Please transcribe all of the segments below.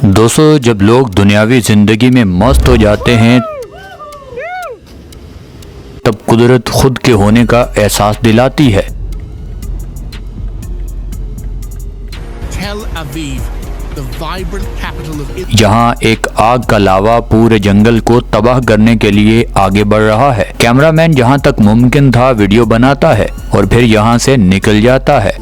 दोस्तों, जब लोग दुनियावी जिंदगी में मस्त हो जाते हैं तब कुदरत खुद के होने का एहसास दिलाती है। Tel Aviv, the vibrant capital of Israel. जहां एक आग का लावा पूरे जंगल को तबाह करने के लिए आगे बढ़ रहा है। कैमरामैन जहां तक मुमकिन था वीडियो बनाता है और फिर यहां से निकल जाता है।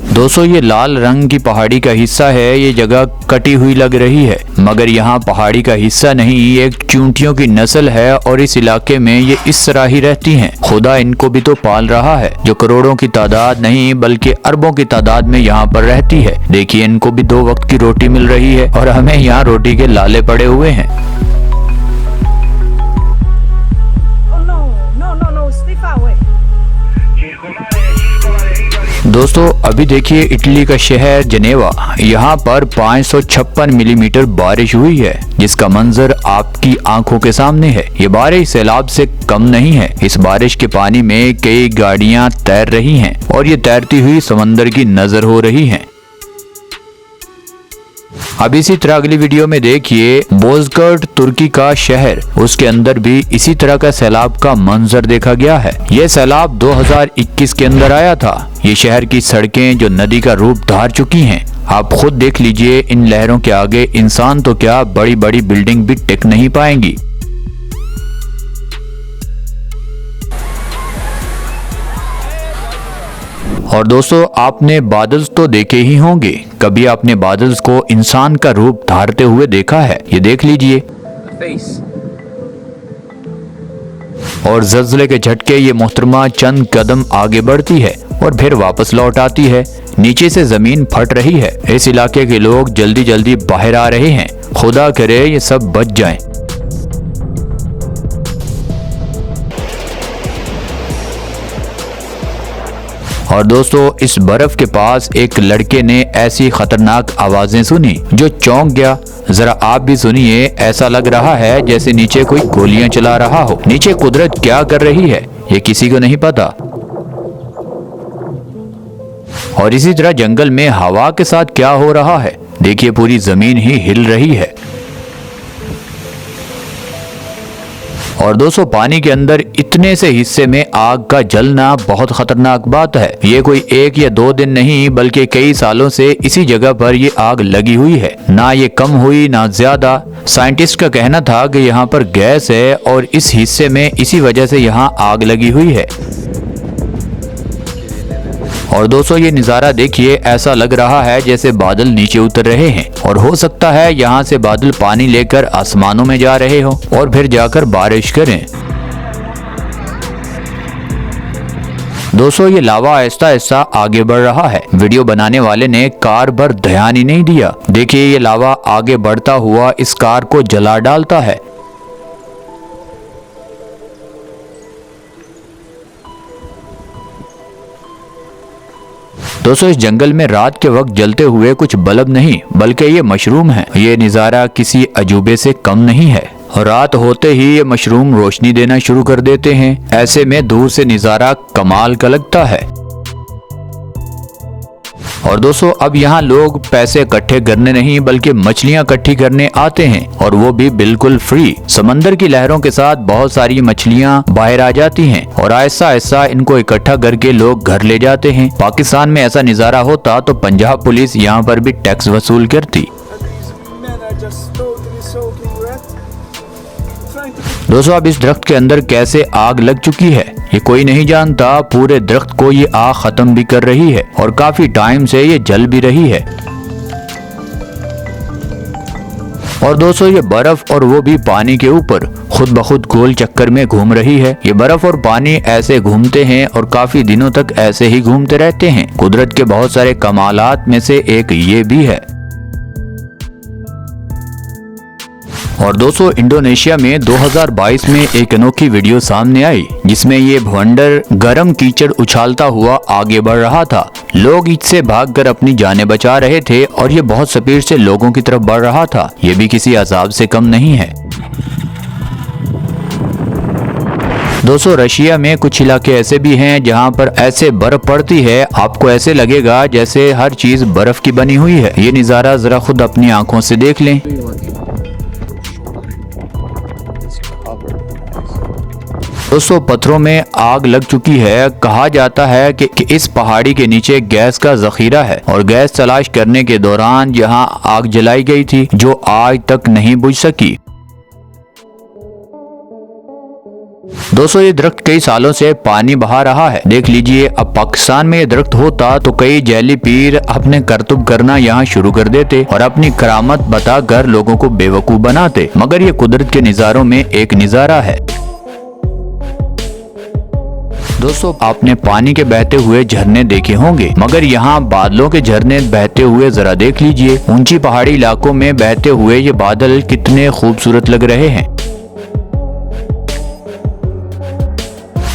दोस्तों, ये लाल रंग की पहाड़ी का हिस्सा है। ये जगह कटी हुई लग रही है, मगर यहाँ पहाड़ी का हिस्सा नहीं, एक चूंटियों की नस्ल है और इस इलाके में ये इस तरह ही रहती हैं। खुदा इनको भी तो पाल रहा है, जो करोड़ों की तादाद नहीं बल्कि अरबों की तादाद में यहाँ पर रहती है। देखिए, इनको भी 2 वक्त की रोटी मिल रही है और हमें यहाँ रोटी के लाले पड़े हुए हैं। दोस्तों, अभी देखिए इटली का शहर जनेवा, यहाँ पर 556 मिलीमीटर बारिश हुई है, जिसका मंजर आपकी आंखों के सामने है। ये बारिश सैलाब से कम नहीं है। इस बारिश के पानी में कई गाड़ियां तैर रही हैं और ये तैरती हुई समंदर की नजर हो रही हैं। अब इसी तरह अगली वीडियो में देखिए बोजकर्ट तुर्की का शहर, उसके अंदर भी इसी तरह का सैलाब का मंजर देखा गया है। यह सैलाब 2021 के अंदर आया था। ये शहर की सड़कें जो नदी का रूप धार चुकी हैं। आप खुद देख लीजिए, इन लहरों के आगे इंसान तो क्या, बड़ी बड़ी बिल्डिंग भी टिक नहीं पाएंगी। और दोस्तों, आपने बादल तो देखे ही होंगे, कभी आपने बादल को इंसान का रूप धारते हुए देखा है? ये देख लीजिए। और ज़ल्ज़ले के झटके ये मोहतरमा चंद कदम आगे बढ़ती है और फिर वापस लौट आती है। नीचे से जमीन फट रही है। इस इलाके के लोग जल्दी जल्दी बाहर आ रहे हैं। खुदा करे ये सब बच जाएं। और दोस्तों, इस बर्फ के पास एक लड़के ने ऐसी खतरनाक आवाजें सुनी जो चौंक गया। जरा आप भी सुनिए, ऐसा लग रहा है जैसे नीचे कोई गोलियां चला रहा हो। नीचे कुदरत क्या कर रही है ये किसी को नहीं पता। और इसी तरह जंगल में हवा के साथ क्या हो रहा है, देखिए पूरी जमीन ही हिल रही है। और दोस्तों, पानी के अंदर इतने से हिस्से में आग का जलना बहुत खतरनाक बात है। ये कोई 1 या 2 दिन नहीं बल्कि कई सालों से इसी जगह पर ये आग लगी हुई है। ना ये कम हुई ना ज्यादा। साइंटिस्ट का कहना था कि यहाँ पर गैस है और इस हिस्से में इसी वजह से यहाँ आग लगी हुई है। और दोस्तों, ये नज़ारा देखिए, ऐसा लग रहा है जैसे बादल नीचे उतर रहे हैं और हो सकता है यहाँ से बादल पानी लेकर आसमानों में जा रहे हो और फिर जाकर बारिश करें। दोस्तों, ये लावा आहिस्ता आहिस्ता आगे बढ़ रहा है। वीडियो बनाने वाले ने कार पर ध्यान ही नहीं दिया। देखिए, ये लावा आगे बढ़ता हुआ इस कार को जला डालता है। दोस्तों, इस जंगल में रात के वक्त जलते हुए कुछ बल्ब नहीं बल्कि ये मशरूम है। ये नज़ारा किसी अजूबे से कम नहीं है। रात होते ही ये मशरूम रोशनी देना शुरू कर देते हैं। ऐसे में दूर से नज़ारा कमाल का लगता है। और दोस्तों, अब यहाँ लोग पैसे इकट्ठे करने नहीं बल्कि मछलियाँ इकट्ठी करने आते हैं, और वो भी बिल्कुल फ्री। समंदर की लहरों के साथ बहुत सारी मछलियाँ बाहर आ जाती हैं और आहिस्ता आहिस्ता इनको इकट्ठा करके लोग घर ले जाते हैं। पाकिस्तान में ऐसा नज़ारा होता तो पंजाब पुलिस यहाँ पर भी टैक्स वसूल करती। दोस्तों, अब इस दरख्त के अंदर कैसे आग लग चुकी है ये कोई नहीं जानता। पूरे दरख्त को ये आग खत्म भी कर रही है और काफी टाइम से ये जल भी रही है। और दोस्तों, ये बर्फ और वो भी पानी के ऊपर खुद ब खुद गोल चक्कर में घूम रही है। ये बर्फ और पानी ऐसे घूमते हैं और काफी दिनों तक ऐसे ही घूमते रहते हैं। कुदरत के बहुत सारे कमालात में से एक ये भी है। और दोस्तों, इंडोनेशिया में 2022 में एक अनोखी वीडियो सामने आई जिसमें ये भवंडर गर्म कीचड़ उछालता हुआ आगे बढ़ रहा था। लोग इससे भागकर अपनी जानें बचा रहे थे और ये बहुत स्पीड से लोगों की तरफ बढ़ रहा था। ये भी किसी अजाब से कम नहीं है। दोस्तों रशिया में कुछ इलाके ऐसे भी हैं जहां पर ऐसे बर्फ पड़ती है, आपको ऐसे लगेगा जैसे हर चीज बर्फ की बनी हुई है। ये नज़ारा जरा खुद अपनी आंखों से देख लें। दोस्तों पत्थरों में आग लग चुकी है। कहा जाता है कि इस पहाड़ी के नीचे गैस का जखीरा है और गैस तलाश करने के दौरान यहाँ आग जलाई गई थी जो आज तक नहीं बुझ सकी। दोस्तों ये दरख्त कई सालों से पानी बहा रहा है। देख लीजिए, अब पाकिस्तान में ये दरख्त होता तो कई जैली पीर अपने करतूब करना यहाँ शुरू कर देते और अपनी करामत बताकर लोगों को बेवकूफ बनाते, मगर ये कुदरत के नज़ारों में एक नज़ारा है। दोस्तों आपने पानी के बहते हुए झरने देखे होंगे, मगर यहाँ बादलों के झरने बहते हुए जरा देख लीजिए। ऊंची पहाड़ी इलाकों में बहते हुए ये बादल कितने खूबसूरत लग रहे हैं।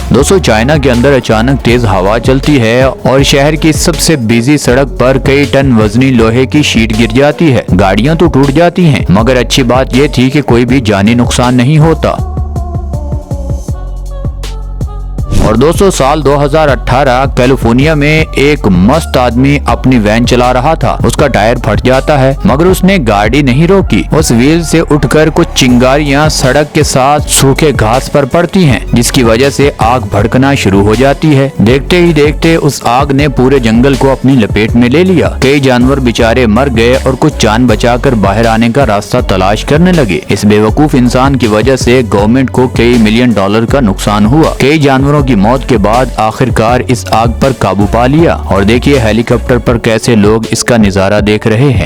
दोस्तों चाइना के अंदर अचानक तेज हवा चलती है और शहर की सबसे बिजी सड़क पर कई टन वजनी लोहे की शीट गिर जाती है। गाड़ियां तो टूट जाती हैं, मगर अच्छी बात यह थी कि कोई भी जानी नुकसान नहीं होता। और दोस्तों साल 2018 कैलिफोर्निया में एक मस्त आदमी अपनी वैन चला रहा था। उसका टायर फट जाता है, मगर उसने गाड़ी नहीं रोकी। उस व्हील से उठकर कुछ चिंगारियां सड़क के साथ सूखे घास पर पड़ती हैं, जिसकी वजह से आग भड़कना शुरू हो जाती है। देखते ही देखते उस आग ने पूरे जंगल को अपनी लपेट में ले लिया। कई जानवर बेचारे मर गए और कुछ जान बचाकर बाहर आने का रास्ता तलाश करने लगे। इस बेवकूफ इंसान की वजह से गवर्नमेंट को कई मिलियन डॉलर का नुकसान हुआ। कई जानवरों की मौत के बाद आखिरकार इस आग पर काबू पा लिया। और देखिए हेलीकॉप्टर पर कैसे लोग इसका नजारा देख रहे हैं।